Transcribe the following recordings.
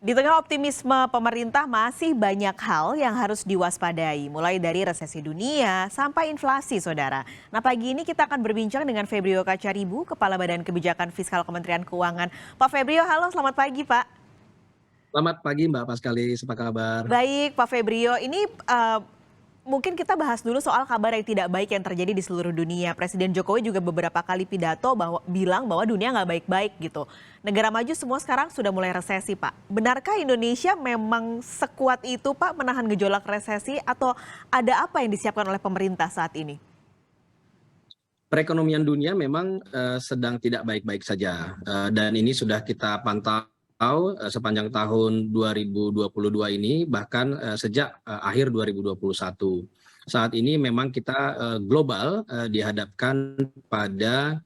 Di tengah optimisme pemerintah masih banyak hal yang harus diwaspadai, mulai dari resesi dunia sampai inflasi, saudara. Nah, pagi ini kita akan berbincang dengan Febrio Kacaribu, Kepala Badan Kebijakan Fiskal Kementerian Keuangan. Pak Febrio, halo, selamat pagi, Pak. Selamat pagi Mbak Paskalis, apa kabar? Baik, Pak Febrio, ini mungkin kita bahas dulu soal kabar yang tidak baik yang terjadi di seluruh dunia. Presiden Jokowi juga beberapa kali pidato bilang bahwa dunia nggak baik-baik gitu. Negara maju semua sekarang sudah mulai resesi, Pak. Benarkah Indonesia memang sekuat itu, Pak, menahan gejolak resesi atau ada apa yang disiapkan oleh pemerintah saat ini? Perekonomian dunia memang sedang tidak baik-baik saja, dan ini sudah kita pantau sepanjang tahun 2022 ini, bahkan sejak akhir 2021. Saat ini memang kita global dihadapkan pada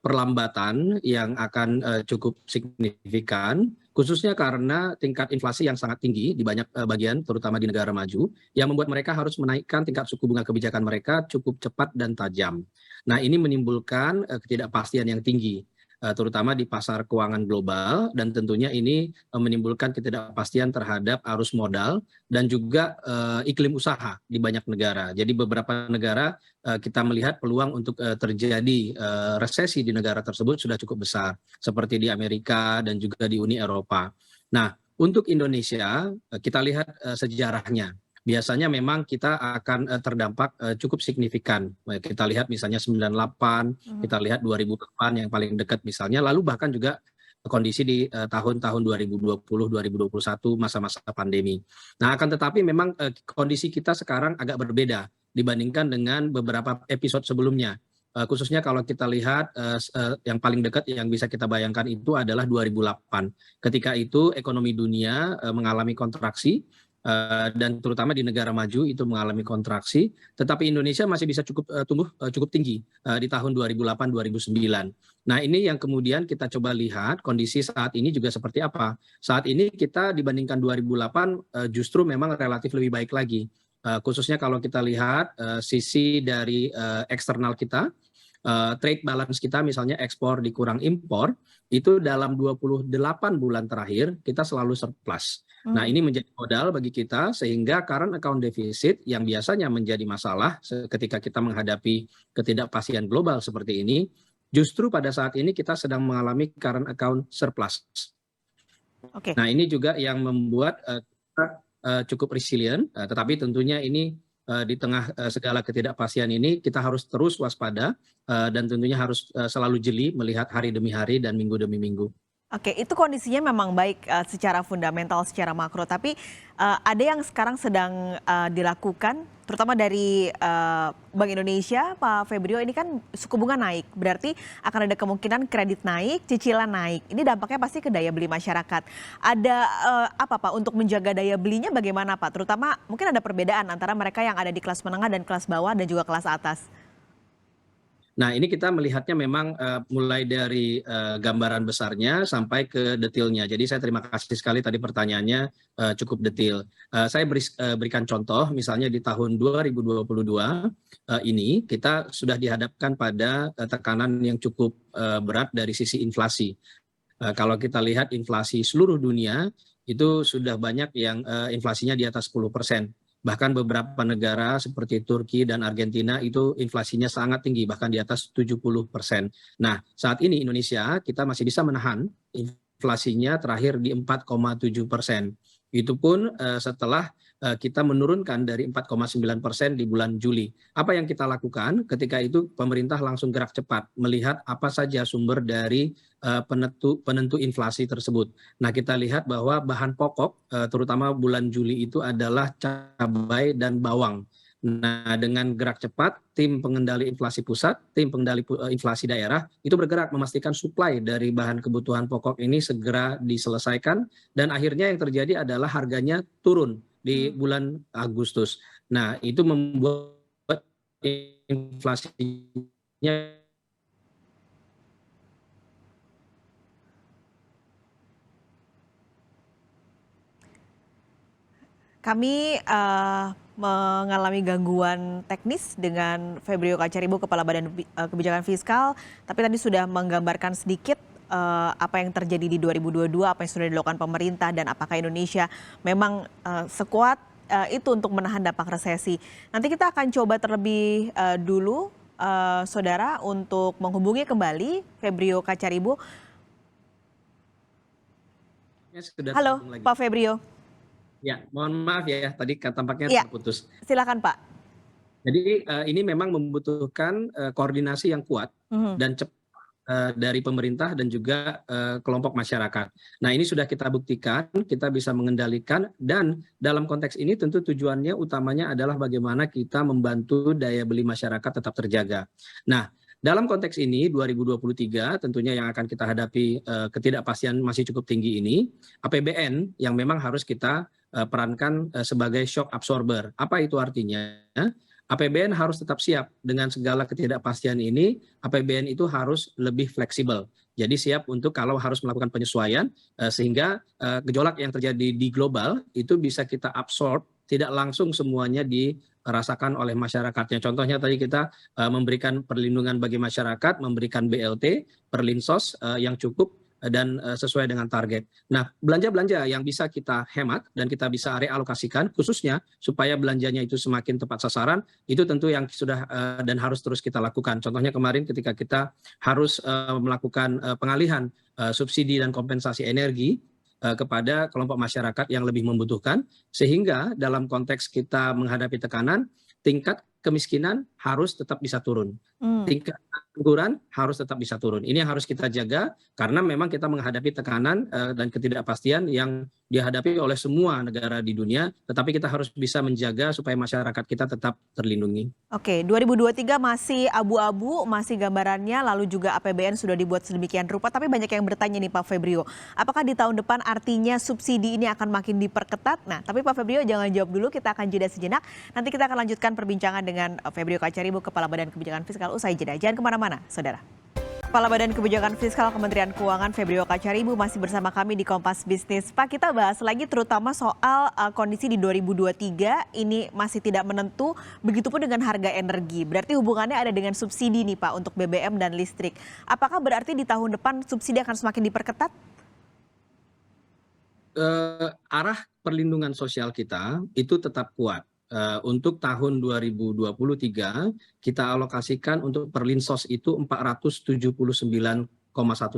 perlambatan yang akan cukup signifikan, khususnya karena tingkat inflasi yang sangat tinggi di banyak bagian, terutama di negara maju, yang membuat mereka harus menaikkan tingkat suku bunga kebijakan mereka cukup cepat dan tajam. Nah, ini menimbulkan ketidakpastian yang tinggi, terutama di pasar keuangan global, dan tentunya ini menimbulkan ketidakpastian terhadap arus modal dan juga iklim usaha di banyak negara. Jadi beberapa negara kita melihat peluang untuk terjadi resesi di negara tersebut sudah cukup besar, seperti di Amerika dan juga di Uni Eropa. Nah, untuk Indonesia kita lihat sejarahnya. Biasanya memang kita akan terdampak cukup signifikan. Kita lihat misalnya 98, kita lihat 2008 yang paling dekat misalnya, lalu bahkan juga kondisi di tahun-tahun 2020, 2021 masa-masa pandemi. Nah, akan tetapi memang kondisi kita sekarang agak berbeda dibandingkan dengan beberapa episode sebelumnya. Khususnya kalau kita lihat yang paling dekat yang bisa kita bayangkan itu adalah 2008. Ketika itu ekonomi dunia mengalami kontraksi, dan terutama di negara maju itu mengalami kontraksi, tetapi Indonesia masih bisa tumbuh cukup tinggi di tahun 2008-2009. Nah, ini yang kemudian kita coba lihat kondisi saat ini juga seperti apa. Saat ini kita dibandingkan 2008 justru memang relatif lebih baik lagi. Khususnya kalau kita lihat sisi dari eksternal kita, trade balance kita misalnya ekspor dikurang impor, itu dalam 28 bulan terakhir kita selalu surplus. Nah, ini menjadi modal bagi kita sehingga current account deficit yang biasanya menjadi masalah ketika kita menghadapi ketidakpastian global seperti ini, justru pada saat ini kita sedang mengalami current account surplus. Oke. Nah, ini juga yang membuat kita cukup resilient, tetapi tentunya ini di tengah segala ketidakpastian ini kita harus terus waspada dan tentunya harus selalu jeli melihat hari demi hari dan minggu demi minggu. Oke, itu kondisinya memang baik secara fundamental, secara makro. Tapi ada yang sekarang sedang dilakukan, terutama dari Bank Indonesia, Pak Febrio, ini kan suku bunga naik. Berarti akan ada kemungkinan kredit naik, cicilan naik. Ini dampaknya pasti ke daya beli masyarakat. Ada apa Pak untuk menjaga daya belinya bagaimana Pak? Terutama mungkin ada perbedaan antara mereka yang ada di kelas menengah dan kelas bawah dan juga kelas atas. Nah, ini kita melihatnya memang mulai dari gambaran besarnya sampai ke detailnya. Jadi saya terima kasih sekali tadi pertanyaannya cukup detail. Saya berikan contoh, misalnya di tahun 2022 ini kita sudah dihadapkan pada tekanan yang cukup berat dari sisi inflasi. Kalau kita lihat inflasi seluruh dunia itu sudah banyak yang inflasinya di atas 10%. Bahkan beberapa negara seperti Turki dan Argentina itu inflasinya sangat tinggi, bahkan di atas 70%. Nah, saat ini Indonesia kita masih bisa menahan inflasinya terakhir di 4,7%. Itu pun setelah kita menurunkan dari 4,9% di bulan Juli. Apa yang kita lakukan ketika itu pemerintah langsung gerak cepat melihat apa saja sumber dari penentu inflasi tersebut. Nah, kita lihat bahwa bahan pokok terutama bulan Juli itu adalah cabai dan bawang. Nah, dengan gerak cepat, tim pengendali inflasi pusat, tim pengendali inflasi daerah itu bergerak memastikan suplai dari bahan kebutuhan pokok ini segera diselesaikan dan akhirnya yang terjadi adalah harganya turun di bulan Agustus. Nah, itu membuat inflasinya. Kami mengalami gangguan teknis dengan Febrio Kacaribu, Kepala Badan Kebijakan Fiskal, tapi tadi sudah menggambarkan sedikit apa yang terjadi di 2022, apa yang sudah dilakukan pemerintah, dan apakah Indonesia memang sekuat itu untuk menahan dampak resesi. Nanti kita akan coba terlebih dulu, saudara, untuk menghubungi kembali Febrio Kacaribu. Ya, sudah Halo, terhubung lagi. Pak Febrio. Ya, mohon maaf ya, tadi tampaknya Iya, terputus. silakan Pak. Jadi ini memang membutuhkan koordinasi yang kuat Mhm. dan cepat dari pemerintah dan juga kelompok masyarakat. Nah, ini sudah kita buktikan, kita bisa mengendalikan, dan dalam konteks ini tentu tujuannya utamanya adalah bagaimana kita membantu daya beli masyarakat tetap terjaga. Nah, dalam konteks ini 2023 tentunya yang akan kita hadapi ketidakpastian masih cukup tinggi ini, APBN yang memang harus kita perankan sebagai shock absorber. Apa itu artinya? APBN harus tetap siap dengan segala ketidakpastian ini. APBN itu harus lebih fleksibel. Jadi siap untuk kalau harus melakukan penyesuaian sehingga gejolak yang terjadi di global itu bisa kita absorb, tidak langsung semuanya dirasakan oleh masyarakatnya. Contohnya tadi kita memberikan perlindungan bagi masyarakat, memberikan BLT, perlinsos yang cukup dan sesuai dengan target. Nah, belanja-belanja yang bisa kita hemat dan kita bisa realokasikan khususnya supaya belanjanya itu semakin tepat sasaran, itu tentu yang sudah dan harus terus kita lakukan. Contohnya kemarin ketika kita harus melakukan pengalihan subsidi dan kompensasi energi kepada kelompok masyarakat yang lebih membutuhkan, sehingga dalam konteks kita menghadapi tekanan, tingkat kemiskinan harus tetap bisa turun. Hmm. Tingkat pengangguran harus tetap bisa turun. Ini yang harus kita jaga karena memang kita menghadapi tekanan dan ketidakpastian yang dihadapi oleh semua negara di dunia, tetapi kita harus bisa menjaga supaya masyarakat kita tetap terlindungi. Oke, 2023 masih abu-abu, masih gambarannya, lalu juga APBN sudah dibuat sedemikian rupa, tapi banyak yang bertanya nih Pak Febrio, apakah di tahun depan artinya subsidi ini akan makin diperketat? Nah, tapi Pak Febrio jangan jawab dulu, kita akan jeda sejenak. Nanti kita akan lanjutkan perbincangan dengan Febrio Kacaribu, Kepala Badan Kebijakan Fiskal, usai jeda. Jangan kemana-mana, saudara. Kepala Badan Kebijakan Fiskal Kementerian Keuangan Febrio Kacaribu masih bersama kami di Kompas Bisnis. Pak, kita bahas lagi terutama soal kondisi di 2023 ini masih tidak menentu, begitupun dengan harga energi. Berarti hubungannya ada dengan subsidi nih Pak untuk BBM dan listrik. Apakah berarti di tahun depan subsidi akan semakin diperketat? Arah perlindungan sosial kita itu tetap kuat. Untuk tahun 2023 kita alokasikan untuk perlinsos itu 479,1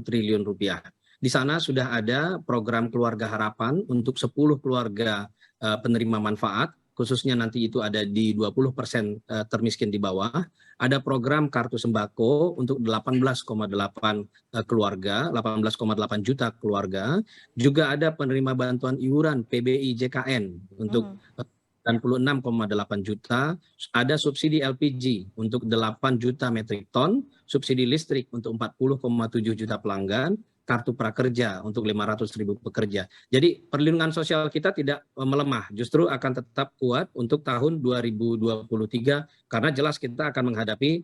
triliun rupiah. Di sana sudah ada program keluarga harapan untuk 10 keluarga penerima manfaat, khususnya nanti itu ada di 20% termiskin di bawah. Ada program kartu sembako untuk 18,8 keluarga, 18,8 juta keluarga. Juga ada penerima bantuan iuran PBI JKN untuk 96,8 juta, ada subsidi LPG untuk 8 juta metrik ton, subsidi listrik untuk 40,7 juta pelanggan, kartu prakerja untuk 500.000 pekerja. Jadi perlindungan sosial kita tidak melemah, justru akan tetap kuat untuk tahun 2023 karena jelas kita akan menghadapi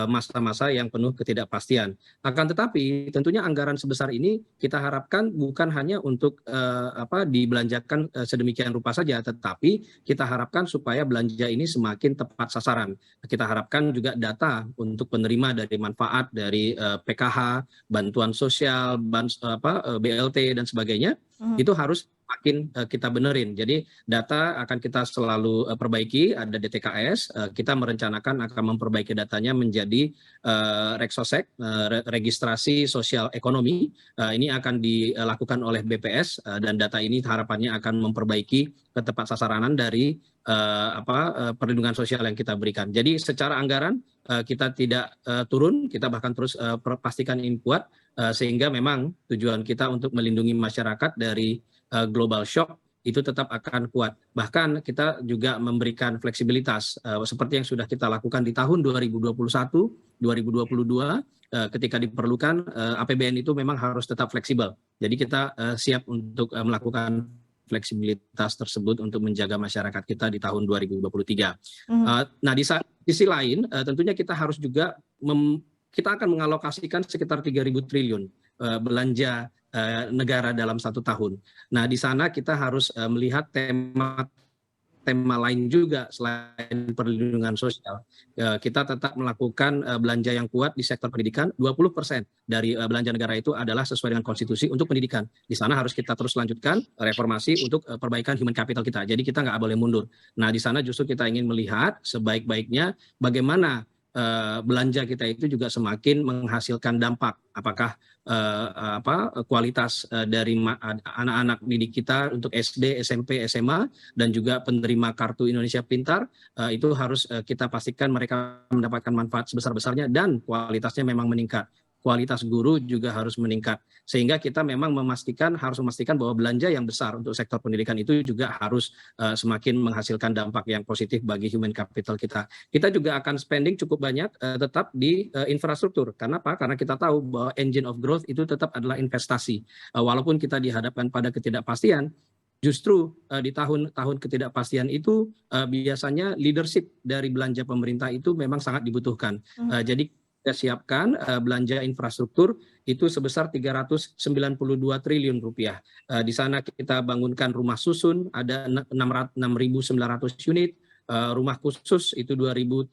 masa-masa yang penuh ketidakpastian. Akan tetapi tentunya anggaran sebesar ini kita harapkan bukan hanya untuk dibelanjakan sedemikian rupa saja, tetapi kita harapkan supaya belanja ini semakin tepat sasaran. Kita harapkan juga data untuk penerima dari manfaat dari PKH, bantuan sosial, BLT dan sebagainya, itu harus makin kita benerin. Jadi data akan kita selalu perbaiki, ada DTKS, kita merencanakan akan memperbaiki datanya menjadi Reksosek, registrasi sosial ekonomi. Ini akan dilakukan oleh BPS dan data ini harapannya akan memperbaiki ketepatsasaran dari perlindungan sosial yang kita berikan. Jadi secara anggaran kita tidak turun, kita bahkan terus pastikan ini kuat sehingga memang tujuan kita untuk melindungi masyarakat dari global shock itu tetap akan kuat. Bahkan kita juga memberikan fleksibilitas seperti yang sudah kita lakukan di tahun 2021, 2022 ketika diperlukan APBN itu memang harus tetap fleksibel. Jadi kita siap untuk melakukan fleksibilitas tersebut untuk menjaga masyarakat kita di tahun 2023. Nah, di sisi lain tentunya kita harus juga kita akan mengalokasikan sekitar 3.000 triliun belanja negara dalam 1 tahun. Nah, di sana kita harus melihat tema tema lain juga selain perlindungan sosial. Kita tetap melakukan belanja yang kuat di sektor pendidikan. 20% dari belanja negara itu adalah sesuai dengan konstitusi untuk pendidikan. Di sana harus kita terus lanjutkan reformasi untuk perbaikan human capital kita. Jadi kita nggak boleh mundur. Nah, di sana justru kita ingin melihat sebaik-baiknya bagaimana belanja kita itu juga semakin menghasilkan dampak. Apakah kualitas dari anak-anak didik kita untuk SD, SMP, SMA dan juga penerima kartu Indonesia Pintar itu harus kita pastikan mereka mendapatkan manfaat sebesar-besarnya dan kualitasnya memang meningkat. Kualitas guru juga harus meningkat. Sehingga kita memang harus memastikan bahwa belanja yang besar untuk sektor pendidikan itu juga harus semakin menghasilkan dampak yang positif bagi human capital kita. Kita juga akan spending cukup banyak tetap di infrastruktur. Karena apa? Karena kita tahu bahwa engine of growth itu tetap adalah investasi. Walaupun kita dihadapkan pada ketidakpastian, justru di tahun-tahun ketidakpastian itu biasanya leadership dari belanja pemerintah itu memang sangat dibutuhkan. Jadi kita siapkan belanja infrastruktur itu sebesar 392 triliun rupiah. Di sana kita bangunkan rumah susun ada 6.900 unit, rumah khusus itu 2.355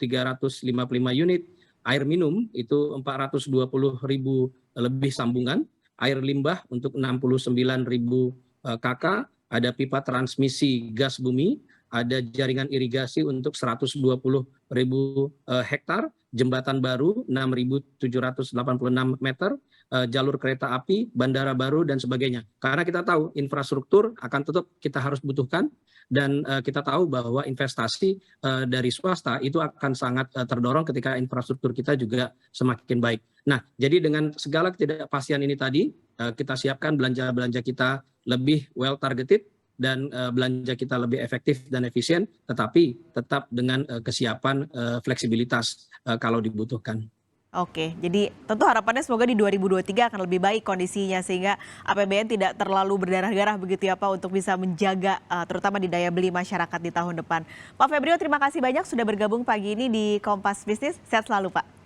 unit, air minum itu 420.000 lebih sambungan, air limbah untuk 69.000 KK, ada pipa transmisi gas bumi, ada jaringan irigasi untuk 120.000 hektar, jembatan baru 6.786 meter, jalur kereta api, bandara baru, dan sebagainya. Karena kita tahu infrastruktur akan tetap kita harus butuhkan, dan kita tahu bahwa investasi dari swasta itu akan sangat terdorong ketika infrastruktur kita juga semakin baik. Nah, jadi dengan segala ketidakpastian ini tadi, kita siapkan belanja-belanja kita lebih well targeted, dan belanja kita lebih efektif dan efisien, tetapi tetap dengan kesiapan fleksibilitas kalau dibutuhkan. Oke, jadi tentu harapannya semoga di 2023 akan lebih baik kondisinya sehingga APBN tidak terlalu berdarah-darah begitu ya Pak untuk bisa menjaga terutama di daya beli masyarakat di tahun depan. Pak Febrio, terima kasih banyak sudah bergabung pagi ini di Kompas Bisnis. Sehat selalu Pak.